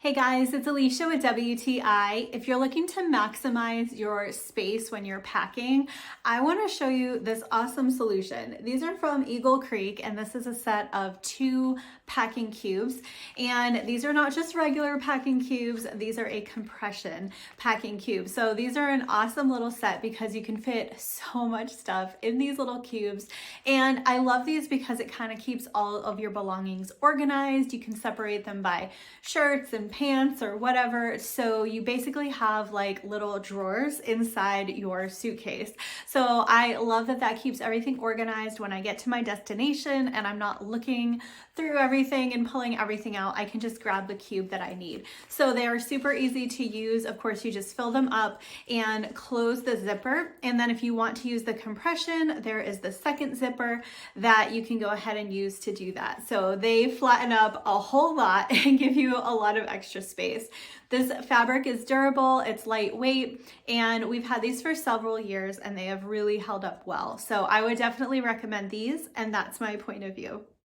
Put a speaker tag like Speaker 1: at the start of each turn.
Speaker 1: Hey guys, it's Alicia with WTI. If you're looking to maximize your space when you're packing, I want to show you this awesome solution. These are from Eagle Creek, and this is a set of 2 packing cubes. And these are not just regular packing cubes, these are a compression packing cube. So these are an awesome little set because you can fit so much stuff in these little cubes. And I love these because it kind of keeps all of your belongings organized. You can separate them by shirts and pants or whatever. So you basically have like little drawers inside your suitcase. So I love that that keeps everything organized when I get to my destination and I'm not looking through everything and pulling everything out. I can just grab the cube that I need. So they are super easy to use. Of course, you just fill them up and close the zipper. And then if you want to use the compression, there is the second zipper that you can go ahead and use to do that. So they flatten up a whole lot and give you a lot of extra space. This fabric is durable, it's lightweight, and we've had these for several years and they have really held up well. So I would definitely recommend these, and that's my point of view.